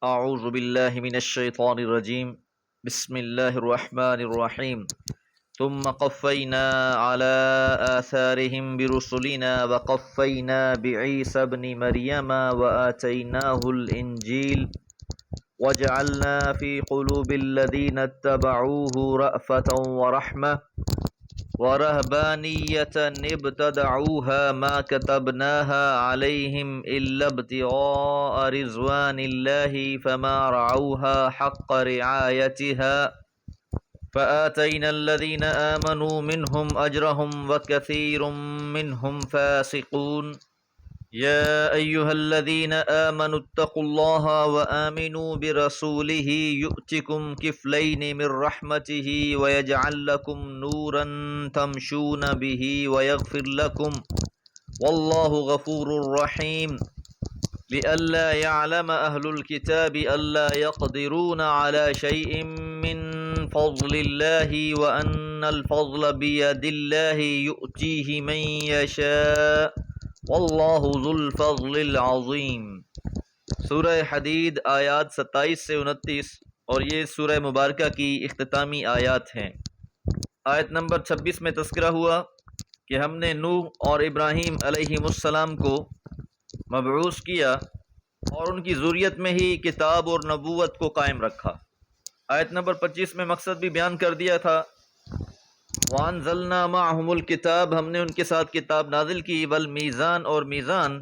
اعوذ باللہ من الشیطان الرجیم بسم اللہ الرحمن الرحیم ثم قفینا علی آثارہم برسلنا وقفینا بعیسی ابن مریم وآتیناہ الانجیل وجعلنا فی قلوب الذین اتبعوہ رأفة ورحمة وَرَهْبَانِيَّةً ابْتَدَعُوهَا مَا كَتَبْنَاهَا عَلَيْهِمْ إِلَّا ابْتِغَاءَ رِضْوَانِ اللَّهِ فَمَا رَعَوْهَا حَقَّ رِعَايَتِهَا فَآتَيْنَا الَّذِينَ آمَنُوا مِنْهُمْ أَجْرَهُمْ وَكَثِيرٌ مِّنْهُمْ فَاسِقُونَ يَا أَيُّهَا الَّذِينَ آمَنُوا اتَّقُوا اللَّهَ وَآمِنُوا بِرَسُولِهِ يُؤْتِكُمْ كِفْلَيْنِ مِنْ رَحْمَتِهِ وَيَجْعَلْ لَكُمْ نُورًا تَمْشُونَ بِهِ وَيَغْفِرْ لَكُمْ وَاللَّهُ غَفُورٌ رَحِيمٌ لِئَلَّا يَعْلَمَ أَهْلُ الْكِتَابِ أَلَّا يَقْدِرُونَ عَلَى شَيْءٍ مِّن فَضْلِ اللَّهِ وَأَنَّ الْفَضْلَ بِيَدِ اللَّهِ يُؤْتِيهِ مَن يَشَاءُ واللہ ذو الفضل العظیم۔ سورہ حدید آیات 27 سے 29 اور یہ سورہ مبارکہ کی اختتامی آیات ہیں۔ آیت نمبر 26 میں تذکرہ ہوا کہ ہم نے نوح اور ابراہیم علیہم السلام کو مبعوث کیا اور ان کی ذریت میں ہی کتاب اور نبوت کو قائم رکھا۔ آیت نمبر 25 میں مقصد بھی بیان کر دیا تھا، وَأَنزَلْنَا مَعَهُمُ الْكِتَابَ، ہم نے ان کے ساتھ کتاب نازل کی، والمیزان اور میزان،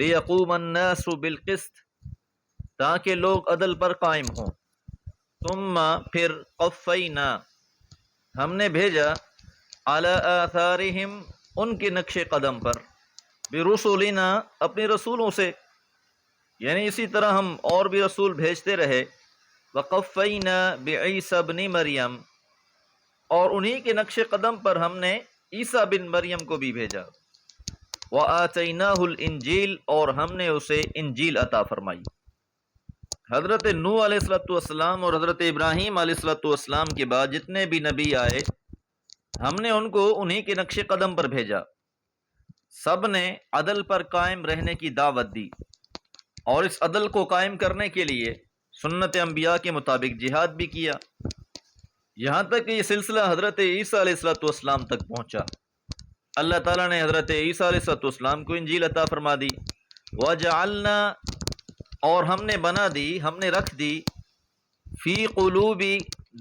لِيَقُومَ النَّاسُ بِالْقِسْطِ تاکہ لوگ عدل پر قائم ہوں۔ ثم پھر قفینا ہم نے بھیجا علی آثارہم ان کے نقش قدم پر، برسولنا اپنے رسولوں سے، یعنی اسی طرح ہم اور بھی رسول بھیجتے رہے، وقفینا بعیسی ابن مریم، اور انہی کے نقش قدم پر ہم نے عیسیٰ بن مریم کو بھی بھیجا، وَآتَيْنَاهُ الْإِنْجِيلَ، اور ہم نے اسے انجیل عطا فرمائی۔ حضرت نوح علیہ السلام اور حضرت ابراہیم علیہ السلام کے بعد جتنے بھی نبی آئے ہم نے ان کو انہی کے نقش قدم پر بھیجا، سب نے عدل پر قائم رہنے کی دعوت دی اور اس عدل کو قائم کرنے کے لیے سنت انبیاء کے مطابق جہاد بھی کیا، یہاں تک کہ یہ سلسلہ حضرت عیسیٰ علیہ السلام تک پہنچا۔ اللہ تعالیٰ نے حضرت عیسیٰ علیہ السلام کو انجیل عطا فرما دی، وَجَعَلْنَا، اور ہم نے بنا دی، ہم نے رکھ دی، فی قلوبی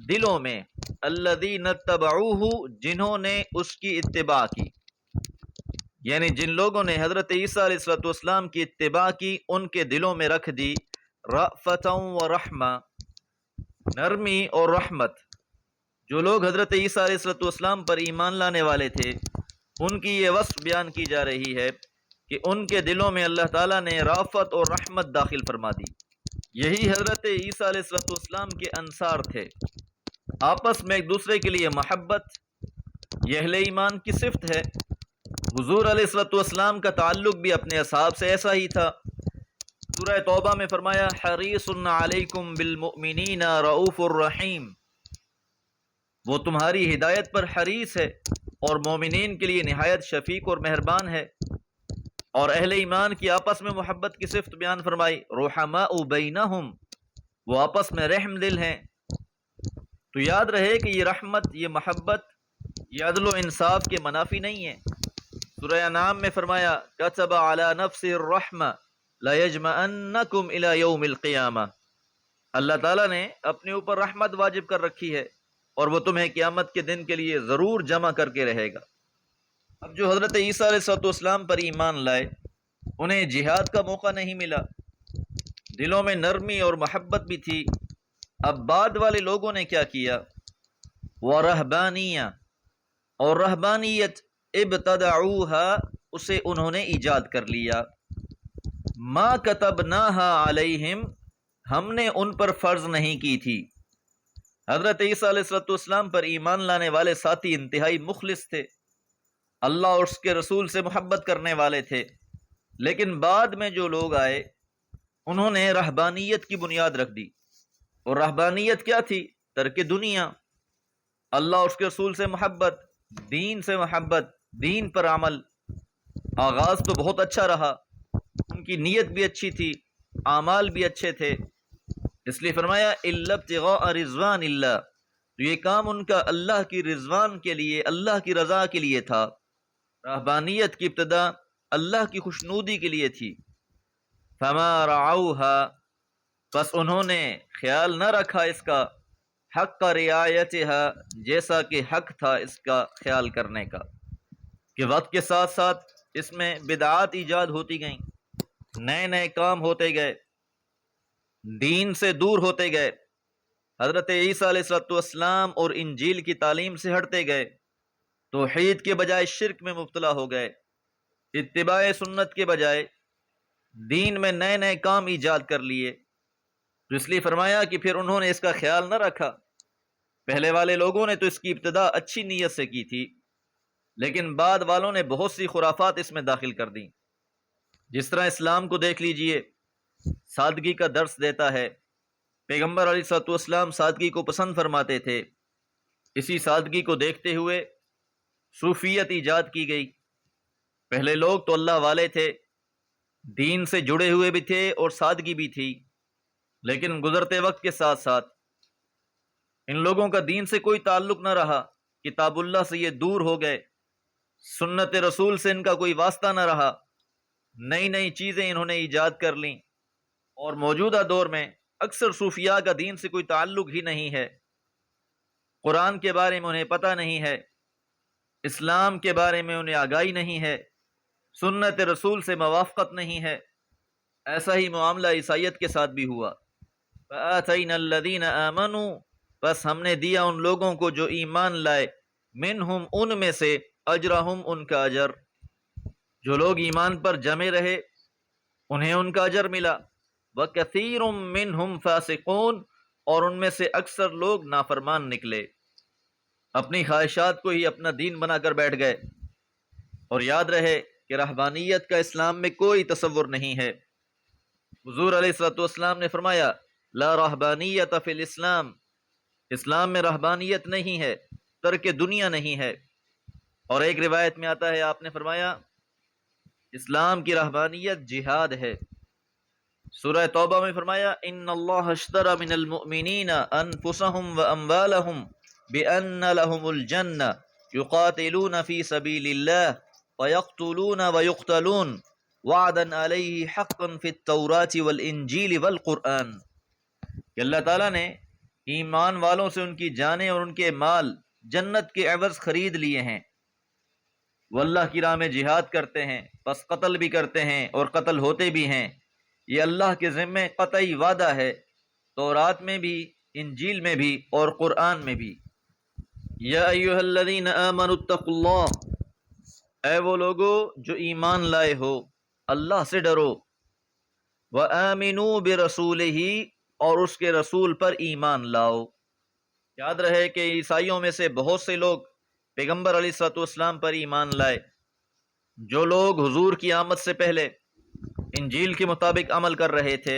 دلوں میں، الذین اتبعوہ جنہوں نے اس کی اتباع کی، یعنی جن لوگوں نے حضرت عیسیٰ علیہ السلام کی اتباع کی ان کے دلوں میں رکھ دی رأفۃ و رحمہ، نرمی اور رحمت۔ جو لوگ حضرت عیسیٰ علیہ السلام پر ایمان لانے والے تھے ان کی یہ وصف بیان کی جا رہی ہے کہ ان کے دلوں میں اللہ تعالیٰ نے رأفت اور رحمت داخل فرما دی۔ یہی حضرت عیسیٰ علیہ السلام کے انصار تھے، آپس میں ایک دوسرے کے لیے محبت، یہ اہل ایمان کی صفت ہے۔ حضور علیہ السلام کا تعلق بھی اپنے اصحاب سے ایسا ہی تھا۔ سورہ توبہ میں فرمایا، حریص علیکم بالمؤمنین رؤوف الرحیم، وہ تمہاری ہدایت پر حریص ہے اور مومنین کے لیے نہایت شفیق اور مہربان ہے۔ اور اہل ایمان کی آپس میں محبت کی صفت بیان فرمائی، رحماء بینہم، وہ آپس میں رحم دل ہیں۔ تو یاد رہے کہ یہ رحمت، یہ محبت، یہ عدل و انصاف کے منافی نہیں ہے۔ سورہ انعام میں فرمایا، کتب علی نفسہ الرحمہ لیجمعنکم الی یوم القیامہ، اللہ تعالیٰ نے اپنے اوپر رحمت واجب کر رکھی ہے اور وہ تمہیں قیامت کے دن کے لیے ضرور جمع کر کے رہے گا۔ اب جو حضرت عیسیٰ علیہ السلام پر ایمان لائے انہیں جہاد کا موقع نہیں ملا، دلوں میں نرمی اور محبت بھی تھی۔ اب بعد والے لوگوں نے کیا کیا، وَرَهْبَانِيَّةً، اور رہبانیت، ابتدعوها، اسے انہوں نے ایجاد کر لیا، ما كتبناها علیہم، ہم نے ان پر فرض نہیں کی تھی۔ حضرت عیسیٰ علیہ السلام پر ایمان لانے والے ساتھی انتہائی مخلص تھے، اللہ اور اس کے رسول سے محبت کرنے والے تھے، لیکن بعد میں جو لوگ آئے انہوں نے رہبانیت کی بنیاد رکھ دی، اور رہبانیت کیا تھی؟ ترک دنیا، اللہ اور اس کے رسول سے محبت، دین سے محبت، دین پر عمل۔ آغاز تو بہت اچھا رہا، ان کی نیت بھی اچھی تھی، اعمال بھی اچھے تھے، اس لیے فرمایا الا ابتغاء رضوان اللہ، تو یہ کام ان کا اللہ کی رضوان کے لیے، اللہ کی رضا کے لیے تھا۔ رہبانیت کی ابتدا اللہ کی خوشنودی کے لیے تھی۔ فما رعوها، پس انہوں نے خیال نہ رکھا اس کا، حق رعایتها، جیسا کہ حق تھا اس کا خیال کرنے کا، کہ وقت کے ساتھ ساتھ اس میں بدعات ایجاد ہوتی گئیں، نئے نئے کام ہوتے گئے، دین سے دور ہوتے گئے، حضرت عیسیٰ علیہ السلام اور انجیل کی تعلیم سے ہٹتے گئے، توحید کے بجائے شرک میں مبتلا ہو گئے، اتباع سنت کے بجائے دین میں نئے نئے کام ایجاد کر لیے۔ تو اس لیے فرمایا کہ پھر انہوں نے اس کا خیال نہ رکھا۔ پہلے والے لوگوں نے تو اس کی ابتدا اچھی نیت سے کی تھی، لیکن بعد والوں نے بہت سی خرافات اس میں داخل کر دیں۔ جس طرح اسلام کو دیکھ لیجئے، سادگی کا درس دیتا ہے، پیغمبر علیہ الصلوۃ والسلام سادگی کو پسند فرماتے تھے، اسی سادگی کو دیکھتے ہوئے صوفیت ایجاد کی گئی۔ پہلے لوگ تو اللہ والے تھے، دین سے جڑے ہوئے بھی تھے اور سادگی بھی تھی، لیکن گزرتے وقت کے ساتھ ساتھ ان لوگوں کا دین سے کوئی تعلق نہ رہا، کتاب اللہ سے یہ دور ہو گئے، سنت رسول سے ان کا کوئی واسطہ نہ رہا، نئی نئی چیزیں انہوں نے ایجاد کر لیں، اور موجودہ دور میں اکثر صوفیاء کا دین سے کوئی تعلق ہی نہیں ہے، قرآن کے بارے میں انہیں پتہ نہیں ہے، اسلام کے بارے میں انہیں آگاہی نہیں ہے، سنت رسول سے موافقت نہیں ہے۔ ایسا ہی معاملہ عیسائیت کے ساتھ بھی ہوا۔ فآتینا الذین آمنوا، بس ہم نے دیا ان لوگوں کو جو ایمان لائے، منہم ان میں سے، اجرہم ان کا اجر، جو لوگ ایمان پر جمے رہے انہیں ان کا اجر ملا، وکثیر منہم فاسقون، اور ان میں سے اکثر لوگ نافرمان نکلے، اپنی خواہشات کو ہی اپنا دین بنا کر بیٹھ گئے۔ اور یاد رہے کہ رہبانیت کا اسلام میں کوئی تصور نہیں ہے۔ حضور علیہ الصلوۃ والسلام نے فرمایا لا رہبانیت فی الاسلام، اسلام میں رہبانیت نہیں ہے، ترک دنیا نہیں ہے۔ اور ایک روایت میں آتا ہے، آپ نے فرمایا اسلام کی رہبانیت جہاد ہے۔ سورہ توبہ میں فرمایا ان اللہ اشتری من المؤمنین انفسهم واموالهم بان لهم الجنہ یقاتلون فی سبیل اللہ ویقتلون ویقتلون وعدا علیہ حقا فی التوراۃ والانجیل والقرآن، کہ اللہ تعالیٰ نے ایمان والوں سے ان کی جانیں اور ان کے مال جنت کے عوض خرید لیے ہیں، وہ اللہ کی راہ میں جہاد کرتے ہیں، پس قتل بھی کرتے ہیں اور قتل ہوتے بھی ہیں، یہ اللہ کے ذمے قطعی وعدہ ہے، تورات میں بھی، انجیل میں بھی اور قرآن میں بھی۔ یا ایھا الذین آمنوا اتقوا اللہ، اے وہ لوگو جو ایمان لائے ہو، اللہ سے ڈرو، وآمنوا برسولہ، اور اس کے رسول پر ایمان لاؤ۔ یاد رہے کہ عیسائیوں میں سے بہت سے لوگ پیغمبر علیہ الصلوۃ والسلام پر ایمان لائے۔ جو لوگ حضور کی آمد سے پہلے انجیل کے مطابق عمل کر رہے تھے،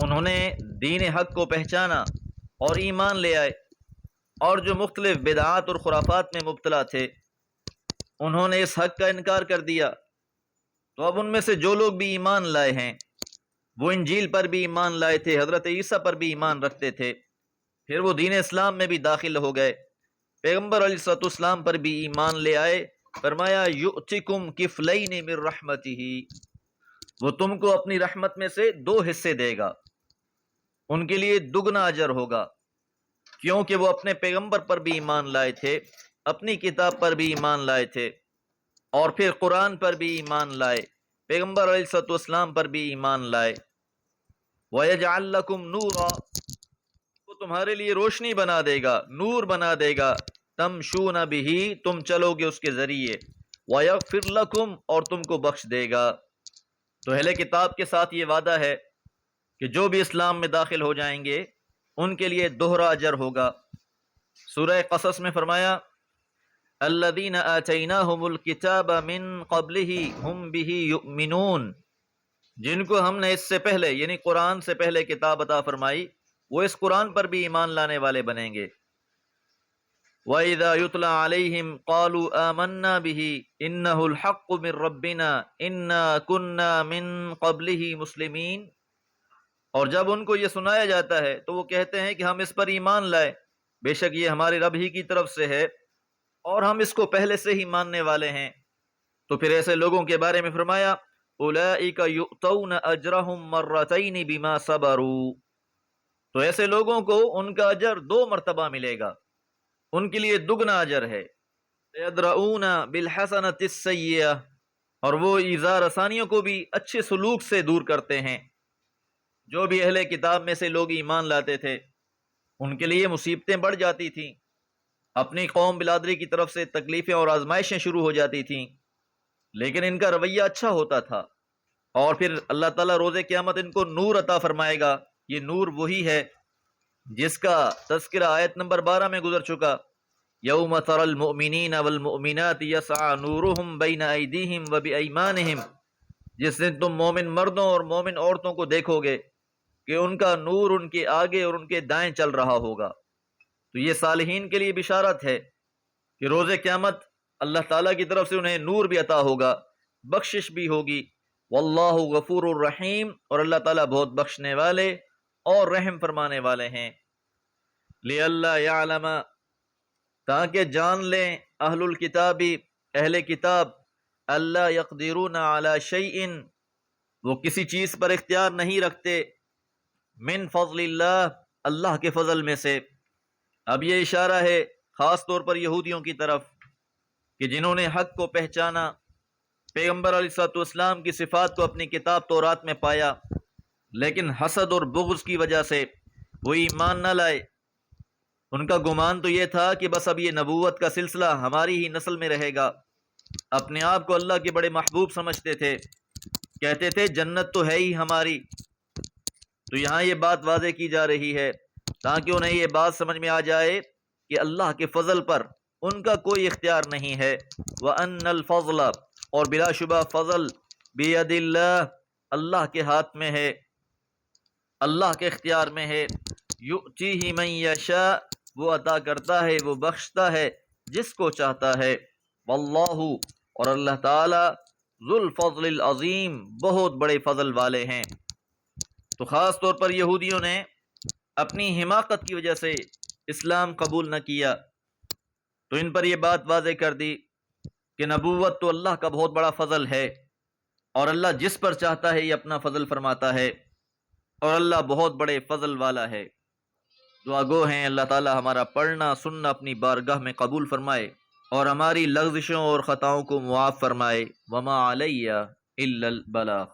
انہوں نے دین حق کو پہچانا اور ایمان لے آئے، اور جو مختلف بدعات اور خرافات میں مبتلا تھے انہوں نے اس حق کا انکار کر دیا۔ تو اب ان میں سے جو لوگ بھی ایمان لائے ہیں، وہ انجیل پر بھی ایمان لائے تھے، حضرت عیسیٰ پر بھی ایمان رکھتے تھے، پھر وہ دین اسلام میں بھی داخل ہو گئے، پیغمبر علیہ الصلوۃ والسلام پر بھی ایمان لے آئے۔ فرمایا یؤتکم کفلین من رحمتہ، وہ تم کو اپنی رحمت میں سے 2 حصے دے گا، ان کے لیے دگنا اجر ہوگا، کیونکہ وہ اپنے پیغمبر پر بھی ایمان لائے تھے، اپنی کتاب پر بھی ایمان لائے تھے، اور پھر قرآن پر بھی ایمان لائے، پیغمبر علیہ الصلوۃ والسلام پر بھی ایمان لائے۔ وَيَجْعَلْ لَكُمْ نُورًا، وہ تمہارے لیے روشنی بنا دے گا، نور بنا دے گا، تمشون بہ، تم چلو گے اس کے ذریعے، وَيَغْفِرْ لَكُمْ، اور تم کو بخش دے گا۔ تو اہل کتاب کے ساتھ یہ وعدہ ہے کہ جو بھی اسلام میں داخل ہو جائیں گے ان کے لیے دوہرا اجر ہوگا۔ سورہ قصص میں فرمایا الذین آتیناہم الکتاب من قبلہ ہم بہ یؤمنون، جن کو ہم نے اس سے پہلے یعنی قرآن سے پہلے کتاب عطا فرمائی، وہ اس قرآن پر بھی ایمان لانے والے بنیں گے۔ وَإِذَا يُتْلَى عَلَيْهِمْ قَالُوا آمَنَّا بِهِ إِنَّهُ الْحَقُّ مِنْ رَبِّنَا إِنَّا كُنَّا مِنْ قَبْلِهِ مُسْلِمِينَ، اور جب ان کو یہ سنایا جاتا ہے تو وہ کہتے ہیں کہ ہم اس پر ایمان لائے، بے شک یہ ہمارے رب ہی کی طرف سے ہے اور ہم اس کو پہلے سے ہی ماننے والے ہیں۔ تو پھر ایسے لوگوں کے بارے میں فرمایا اولئک یؤتون اجرہم مرتین بما صبروا، تو ایسے لوگوں کو ان کا اجر 2 مرتبہ ملے گا، ان کے لیے دگنا اجر ہے۔ یدرؤون بالحسنۃ السیئہ، اور وہ ایذا رسانیوں کو بھی اچھے سلوک سے دور کرتے ہیں۔ جو بھی اہل کتاب میں سے لوگ ایمان لاتے تھے ان کے لیے مصیبتیں بڑھ جاتی تھیں، اپنی قوم بلادری کی طرف سے تکلیفیں اور آزمائشیں شروع ہو جاتی تھیں، لیکن ان کا رویہ اچھا ہوتا تھا، اور پھر اللہ تعالیٰ روز قیامت ان کو نور عطا فرمائے گا۔ یہ نور وہی ہے جس کا تذکرہ آیت نمبر 12 میں گزر چکا، یوم تری المؤمنین والمؤمنات یسعی نورہم بین ایدیہم وبایمانہم، جس دن تم مومن مردوں اور مومن عورتوں کو دیکھو گے کہ ان کا نور ان کے آگے اور ان کے دائیں چل رہا ہوگا۔ تو یہ صالحین کے لیے بشارت ہے کہ روز قیامت اللہ تعالیٰ کی طرف سے انہیں نور بھی عطا ہوگا، بخشش بھی ہوگی۔ واللہ غفور الرحیم، اور اللہ تعالیٰ بہت بخشنے والے اور رحم فرمانے والے ہیں۔ لِأَلَّا يَعْلَمَ، تاکہ جان لیں اہل الکتاب، اہل کتاب، اللہ یقدرون علی شیء، وہ کسی چیز پر اختیار نہیں رکھتے، من فضل اللہ، اللہ کے فضل میں سے۔ اب یہ اشارہ ہے خاص طور پر یہودیوں کی طرف کہ جنہوں نے حق کو پہچانا، پیغمبر علیہ الصلوۃ والسلام کی صفات کو اپنی کتاب تورات میں پایا، لیکن حسد اور بغض کی وجہ سے وہ ایمان نہ لائے۔ ان کا گمان تو یہ تھا کہ بس اب یہ نبوت کا سلسلہ ہماری ہی نسل میں رہے گا، اپنے آپ کو اللہ کے بڑے محبوب سمجھتے تھے، کہتے تھے جنت تو ہے ہی ہماری۔ تو یہاں یہ بات واضح کی جا رہی ہے تاکہ انہیں یہ بات سمجھ میں آ جائے کہ اللہ کے فضل پر ان کا کوئی اختیار نہیں ہے۔ وَأَنَّ الْفَضْلَ، اور بلا شبہ فضل، بِيَدِ اللَّهِ، اللہ کے ہاتھ میں ہے، اللہ کے اختیار میں ہے۔ يُؤْتِيهِ مَن يَشَاءُ، وہ عطا کرتا ہے، وہ بخشتا ہے جس کو چاہتا ہے۔ واللہ، اور اللہ تعالی، ذو الفضل العظیم، بہت بڑے فضل والے ہیں۔ تو خاص طور پر یہودیوں نے اپنی حماقت کی وجہ سے اسلام قبول نہ کیا، تو ان پر یہ بات واضح کر دی کہ نبوت تو اللہ کا بہت بڑا فضل ہے، اور اللہ جس پر چاہتا ہے یہ اپنا فضل فرماتا ہے، اور اللہ بہت بڑے فضل والا ہے۔ دعا گو ہیں اللہ تعالی ہمارا پڑھنا سننا اپنی بارگاہ میں قبول فرمائے، اور ہماری لغزشوں اور خطاؤں کو معاف فرمائے۔ وما علیہ الا البلاغ۔